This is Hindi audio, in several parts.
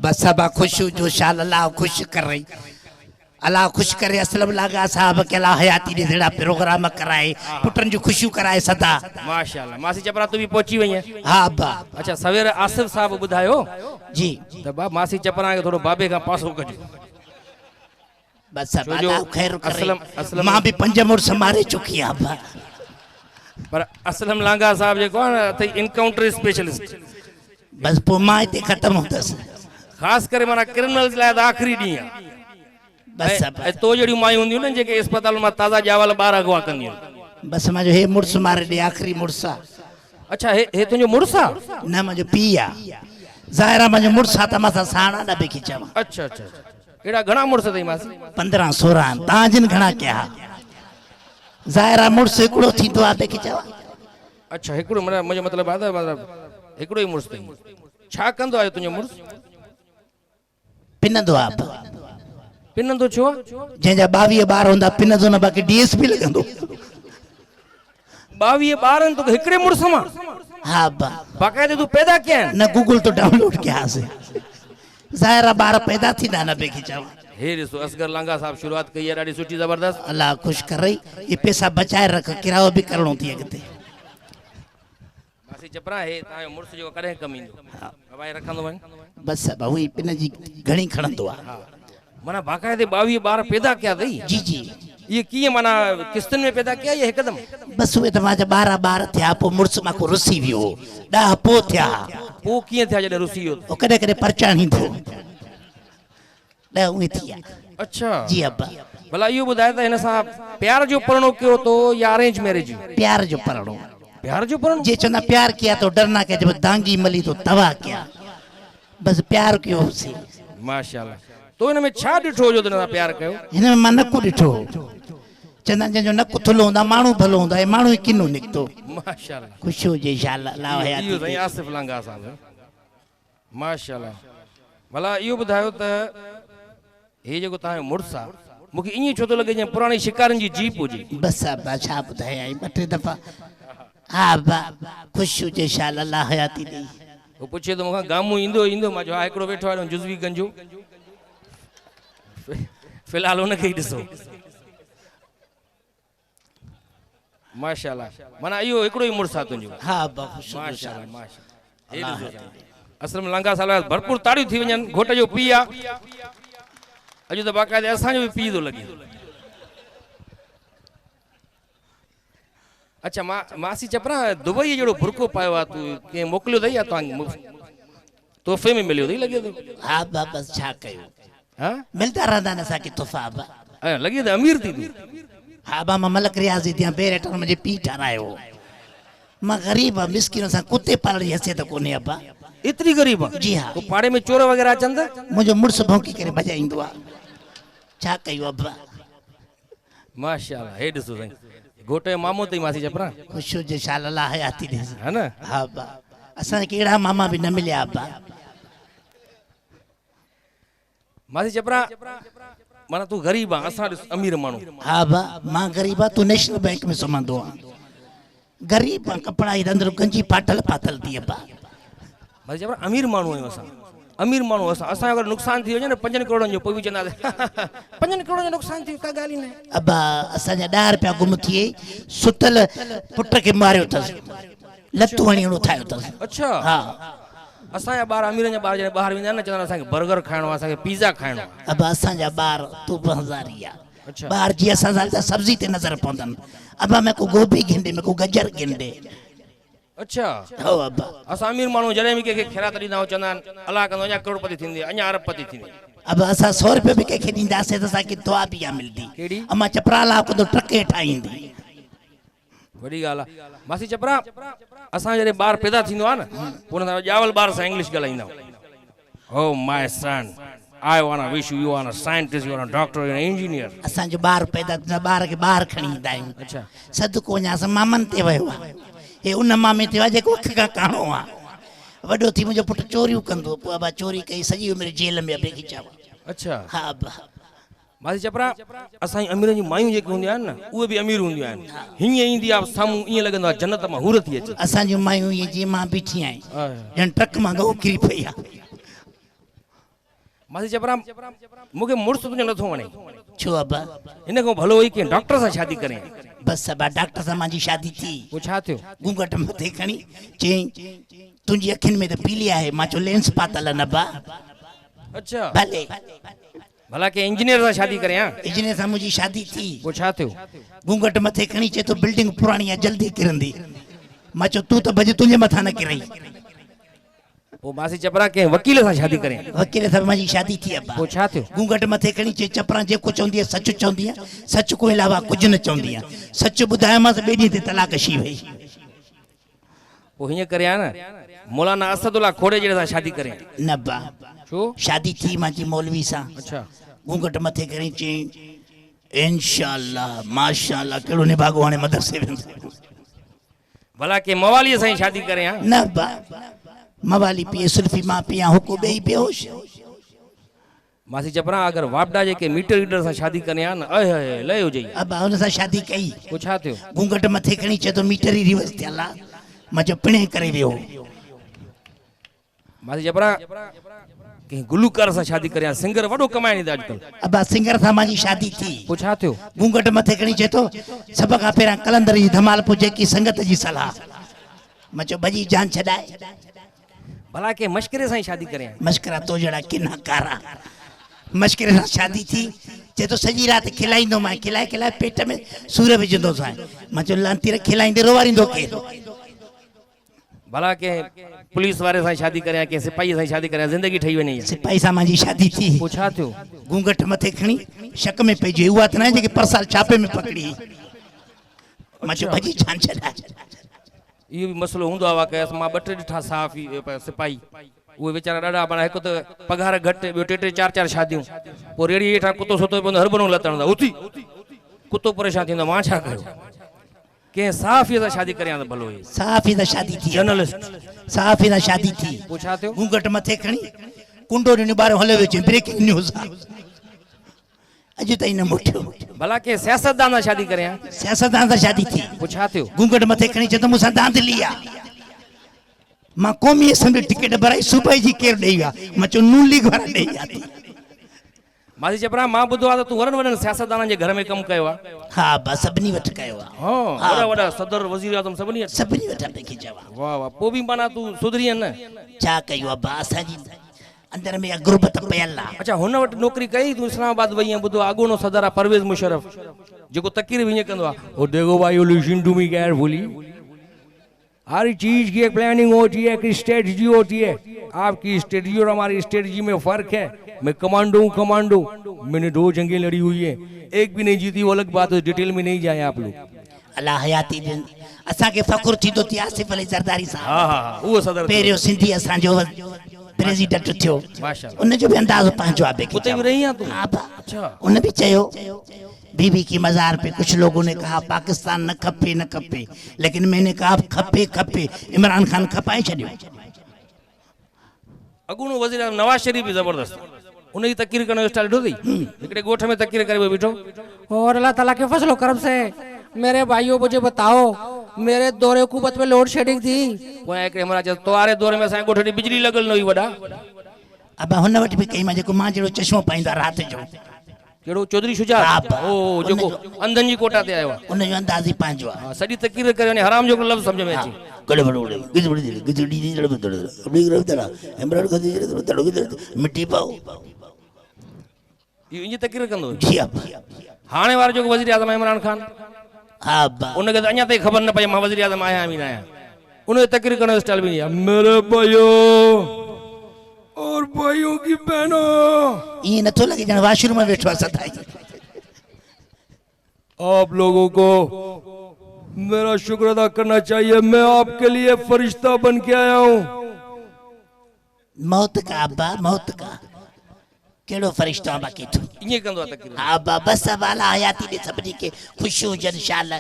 बस अब खुश जो शाल अल्लाह खुश कर रही अल्लाह खुश करे असलम लागा साहब के अल्लाह हयाती दे जड़ा प्रोग्राम कराए पुटन जो खुशियों कराए सदा माशाल्लाह मासी चपरा तू भी पहुंची वई है हां अब्बा अच्छा सवेरे आसिफ साहब बुधायो जी त बा मासी चपरा के थोड़ो बाबे का पासो कजो बस अब अल्लाह खैर करे मां भी पंज मुर्स मारे चुकी है अब्बा पर असलम लांगा साहब जे कोन थे इनकाउंटर स्पेशलिस्ट बस पो मां ते खत्म होतस खास करे माना क्रिमिनल्स लाए आखिरी दी बस अब तो जड़ी माई हुंदी न जे के अस्पताल में ताजा जावल बार अगवा कंदी बस मा जो हे मुर्स मारे दे आखिरी मुर्सा अच्छा हे तुजो मुर्सा ना मा जो पिया जायरा मा जो मुर्सा त मा साणा न बेखी चवा अच्छा अच्छा एड़ा घणा मुर्स तई मासी 15 16 ता जिन घणा क्या जायरा मुर्स एकड़ो थींदो आ बेखी चवा अच्छा एकड़ो मुझे मतलब आदा मतलब एकड़ो ही मुर्स तई छा कंदो आयो तुजो मुर्स पिनंदो आप पिनंदो छो जेजा 22 बार होंदा पिनंदो न बाकी डीएसपी लगंदो 22 बारन तो एकड़े मुर्स मा हां बा बाकायदे तू पैदा किया न गूगल तो डाउनलोड किया से जायरा बार पैदा थी ना बेखी चवा हे रिसो असगर लांगा साहब शुरुआत कई है डाडी सुठी जबरदस्त अल्लाह खुश कर रही ये पैसा बचाए रख किरायो भी करणो थी अगते मासी चपरा हे तायो मुर्स जो करे कमींदो भाई रखंदो वन बस अब वही पिन जी घणी खणंदो आ मना बाकायदे 22 बार पैदा किया थई जी जी ये किए मना किस्तन में पैदा किया ये एकदम बस वे त माजा 12 बार थया पो मुर्स मा को रुसी वियो डा पो थया पो किए थया जडे रुसी हो ओ कदे कदे परचाणी थो डा उई थिया अच्छा जी अब्बा भला यो बुधाए त इन सा प्यार जो परणो कियो तो या अरेंज मैरिज प्यार जो परणो प्यार जो परणो जे चना प्यार किया तो डरना के जब दांगी मली तो तवा किया बस प्यार कियो से माशाल्लाह तो इन में छा डिठो जो तना प्यार कयो इन में मन को डिठो चंदा जो नक थुलो होंदा मानू भलो होंदा ए मानू किनो निकतो माशाल्लाह खुश हो जे इंशाल्लाह ला हयाती यो सही आसिफ लांगा साहब माशाल्लाह भला यो बुधायो त हे जो ता मुर्सा मुके इनी छो तो लगे जे पुरानी शिकारन जी जीप होजी बस अब छा बुधाया आई बटे दफा हां बा खुश हो जे इंशाल्लाह ला हयाती दी वो पूछे तो मुका गामू इंदो इंदो मा जो एकड़ो बैठो आलो जुजवी गंजो फिलहाल उन के दिसो माशाल्लाह माना यो एकड़ो ही मुर्सा तुजो हां बा खुश माशाल्लाह माशाल्लाह हे दिसो असलम लंगा साला भरपूर ताड़ी थी वजन घोट जो पिया अजो तो बाकायदे असा जो भी पी दो लगी अच्छा मासी चपरा दुबई जड़ो बुरको पायो आ तू के मोकलियो दई या तोहफे में मिलियो दई लगे तो हां बा बस छा कयो हां मिलता रहंदा न सा की तोहफा बा लगे तो अमीर थी तू हां बा मलक रियाजी दिया बेरेटर मुझे पी ठरायो मैं गरीब आ मिस्किन सा कुत्ते पालड़ी हसे तो कोने अब्बा इतनी गरीब जी हां तो पाड़े में चोर वगैरह चंद मुझे मुर्स भौंकी करे बजाइंदो आ छा कयो अब्बा माशाल्लाह हे दिसो सही गोटे मामो तई मासी चपरा खुश हो जे शाल अल्लाह हयाती दे है ना हां बा असा केड़ा मामा भी न मिलया अब्बा मासी चपरा माना तू गरीब आ असा अमीर मानु हां बा मां गरीब आ तू नेशनल बैंक में समंदो आ गरीब आ कपड़ा ही अंदर गंजी पाटल पातल थी अब्बा मासी चपरा अमीर मानु है असा अमीर मानु असा अगर नुकसान थी वने न 5 करोड़ जो पोइ चंदा 5 करोड़ जो नुकसान थी का गाली न अब्बा असा जा 10 रुपया गुम थिए सुतल पुट के मारियो तस लत्तू हणीणो थायो तस अच्छा हां असा या बार अमीर जा बार जे बाहर विंदा न चंदा असा बर्गर खाणो असा पिज्जा खाणो अब असा जा बार तू बहजारिया अच्छा बार जी असा जा सब्जी ते नजर पौंदन अब मैं को गोभी गिंडे में को गजर गिंडे अच्छा हो अब्बा असा अमीर मानु जरे में के खेरा तड़ी ना चंदा अल्लाह कंदो या करोड़पति थींदी अया अरबपति थींदी अब असा 100 रुपया भी के दींदा से सा की दुआ भी मिलदी केड़ी अमा चपराला को तो ट्रके ठाईंदी बड़ी गाला मासी चपरा असा जरे बार पैदा थींदो आ न पुन जावल बार सा इंग्लिश गलाइंदा oh my son I want to wish you are a scientist you are a doctor you are engineer असा जो बार पैदा न बार के बाहर खणी दाई अच्छा सदको न्या स मामन ते वयो ए उन मामे ते वाजे को का काणो आ वडो थी मुजो पुट चोरियूं कंदो पो बा चोरी कई सजी उम्र जेल में अबे खिचावा अच्छा हां अब्बा मासी चपरा असाई अमीर जी मायूं जे हुंदियां न उहे भी अमीर हुंदियां आहिन हिंय ईंदी आ सामू ईअं लॻंदो आहे जन्नत मां हूर थी अचे असां जी मायूं ये जी मां बीठी आहिनि ॼण ट्रक मां गहू किरी पई आहे मासी चपरा मूंखे मुड़ुस तुंहिंजो नथो वणे छो अब्बा इन खां भलो हुई कि डॉक्टर सां शादी करें बस अब्बा डॉक्टर सां मुंहिंजी शादी थी वो छा थियो घूंघट मथे खणी चई तुंहिंजी अखियुनि में त पीली आहे मां चयो लेंस पातल न अब्बा अच्छा भले भला के इंजीनियर सां शादी करें हां इंजीनियर सां मुंहिंजी शादी थी वो छा थियो घूंघट मथे खणी चए तो बिल्डिंग पुराणी आहे जल्दी किरंदी मां चयो तूं त भॼ तुंहिंजे मथां न किरई वो मासी चपरा के वकील सां शादी करें वकील सां मुंहिंजी शादी थी अब्बा वो छा थियो घूंघट मथे खणी चए चपरा जेको चवंदी आहे सच चवंदी आहे सच को अलावा कुझु न चवंदी आहे सच ॿुधायोमांसि ॿिए ॾींहं ते तलाक शी वई वो हीअं करे आ न मौलाना असदुल्ला खोड़े जहिड़े सां शादी करें न अब्बा छो शादी थी मुंहिंजी मौलवी सां अच्छा घूंघट मथे खणी चई इंशाअल्लाह माशाअल्लाह कहिड़ो निभागो हाणे मदरसे वेंदो भला के मवालीअ सां ई शादी करें हां न अब्बा मवाली पिए सुल्फी मां पिया हुको ॿई बेहोश मासी चपरा अगर वापडा जेके मीटर रीडर सां शादी करें हां न अय लय हुजे अब्बा हुन सां शादी कई वो छा थियो घूंघट मथे खणी चए तो मीटर ई रिवर्स थियल आहे मां चयो पिणे करे वियो मासी चपरा के गुलूकार सां शादी करें सिंगर वडो कमाइणी था अजकल अब्बा सिंगर सां मुंहिंजी शादी थी वो छा थियो घूंघट मथे खणी चए तो सभ खां पहिरियां कलंदर जी धमाल पोइ जेकी संगत जी सलाह मां चयो भॼी जान छॾाए भला के मश्करे सां ई शादी करें मश्करा तो जड़ा किना कारा मश्करे सां शादी थी चए तो सॼी राति खिलाईंदो मां खिलाए खिलाए पेट में सूर विझंदो सां मां चयो लांती खिलाईंदे रोवारींदो केरु भला के पुलिस वारे सां शादी करें के सिपाही सां शादी करें जिंदगी ठही वञे सिपाही सां मुंहिंजी शादी थी वो छा थियो घूंघट मथे खणी शक में पइजी उहा त न आहे जेके परसाल छापे में पकड़ी मां चयो भॼी जान छॾाए इहो भी मसलो हूंदो आहे वाक़ई मां ॿ टे ॾिठा साफ़ सिपाही उहे वीचारा ॾाढा माना हिकु त पघार घटि ॿियो टे टे चार चार शादियूं पोइ रेड़ी हेठां कुतो सुतो पवंदो हरबनो लतणंदा उथी कुतो परेशान थींदो मां छा कयो कंहिं साफ़ सां शादी करियां त भलो हुई साफ़ी सां शादी थी जर्नलिस्ट साफ़ी सां शादी थी पोइ छा थियो घूंघट मथे खणी कुंडो ॾिनो ॿार हले वेचे ब्रेकिंग न्यूज़ अॼु ताईं न मोटियो भला के सियासतदान सां शादी करियां सियासतदान सां शादी थी पोइ छा थियो घूंघट मथे खणी चए तो मूंसां धांधली आहे मां क़ौमी असेंबली टिकट भराई सूबाई जी केरु ॾेई विया मां चयो नून लीग वारा ॾेई विया थी मासी चपरा मां ॿुधो आहे त तूं वॾनि वॾनि सियासतदाननि जे घर में कमु कयो आहे हा बा सभिनी वटि कयो आहे हा वॾा वॾा सदर वज़ीर आज़म सभिनी वटि सभिनी वटि पेखे चवां वाह वाह पोइ बि माना तूं सुधरी आहीं न छा कयो आहे बा असांजी अंदर में गुरबत पयल आहे अच्छा हुन वटि नौकरी कई तूं इस्लामाबाद वई ॿुधो अॻूणो सदर आहे परवेज़ मुशर्रफ जेको तकीर बि ईअं कंदो आहे ओ देखो भाई you listen to me carefully हर चीज की एक प्लानिंग होती है, एक स्ट्रेटजी होती है। आपकी स्ट्रेटजी और हमारी स्ट्रेटजी में फर्क है। मैं कमांडो हूँ, कमांडो। मैंने 2 जंगें लड़ी हुई है, एक भी नहीं जीती, वो अलग बात है, डिटेल में नहीं जाए आप लोग। अल्लाह हयाती दिन असा के फखुर थी तो आसिफ अली जरदारी साहब। हां हां वो सदर पेरियो सिंधी असा जो प्रेसिडेंट थियो, माशाल्लाह उन जो भी अंदाज़ पंहिंजो आहे। उते भी रही हैं तू? हां अच्छा। उन भी चयो बीबी की मज़ार पे कुछ लोगों ने कहा पाकिस्तान न खपे न खपे, लेकिन मैंने कहा खपे खपे। इमरान खान खपाए छॾियो। अगुणो वज़ीर आज़म नवाज शरीफ भी जबरदस्त उन की तकरीर करने स्टाइल ॾिठो थी। हिकिड़े ॻोठ में तकरीर करे बीठो और अल्लाह ताला के फजलो करम से मेरे भाइयों मुझे बताओ, मेरे दौरे हुकूमत में लोड शेडिंग थी। पोइ हिकिड़े हमरा चयो तोआरे दौर में असांजे ॻोठ ॾे बिजली लॻल न हुई वॾा। अब हुन वटि बि कई मां जेको मां जहिड़ो चश्मो पाईंदा राति जो। केड़ो चौधरी शुजात? ओ जेको अंधनि जी कोटा ते आयो आहे, उन जो अंदाज़ ई पंहिंजो आहे। हां सॼी तकरीर करे वञे हराम जो लफ़्ज़ सम्झ में अचे। कड़े बड़े गिजड़ी गिजड़ी अपनी ग्रह तेरा इमरान खान जी तड़ो मिट्टी पाओ ये इंज तकरीर कंदो जी अब हाणे वारो जो वज़ीर आज़म इमरान खान, हां बा उनके तो अञा ताईं ख़बर न पई मां वज़ीर आज़म आया भी न आया। उन तकरीर करने स्टाइल भी नहीं है। मेरे भाइयों और भाइयों की बहनों, ये न तो लगे जन वाशरूम में बैठो सदाई। आप लोगों को मेरा शुक्र अदा करना चाहिए। मैं आपके लिए फरिश्ता बन के आया हूँ। मौत का अब्बा, मौत का केड़ो फरिश्ता बाकी तू इने कंदो तकरीर। हां अब्बा बस वाला हयाती दे सभनी के खुशी हो इंशाल्लाह।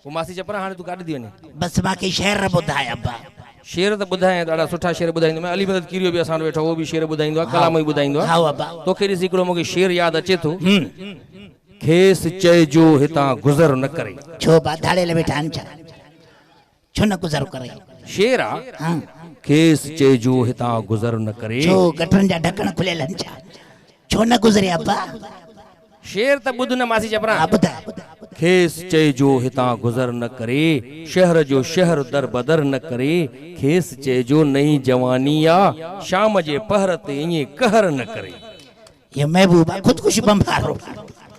वो मासी चपरा हाणे तू काढी दी वने बस माके शहर ॿुधाए अब्बा। शेर तो ॿुधाए ॾाढा सुठा शेर ॿुधाईंदो। मैं अली मदद किरियो भी असां वेठो, वो भी शेर ॿुधाईंदो आहे, कलाम ई ॿुधाईंदो आहे। हां अब्बा तोखे ॾिसी हिकिड़ो मूंखे शेर यादि अचे थो। खेस चइजो हितां गुज़र न करे। छो बा धाड़े ले बैठा छा छो न गुज़र करे? शेर आहे। हां खेस चइजो हितां गुज़र न करे। छो गटरन जा ढक्कन खुलियल छा? छो न गुज़रे अब्बा? शेर त ॿुध न मासी चपरा। हा ॿुधाए। खेस चइजो हितां गुज़र न करे, शहर जो शहर दर बदर न करे। खेस चइजो नई जवानी आ, शाम जे पहर ते ईअं कहर न करे। ये महबूबा खुदकुशी बम मारो।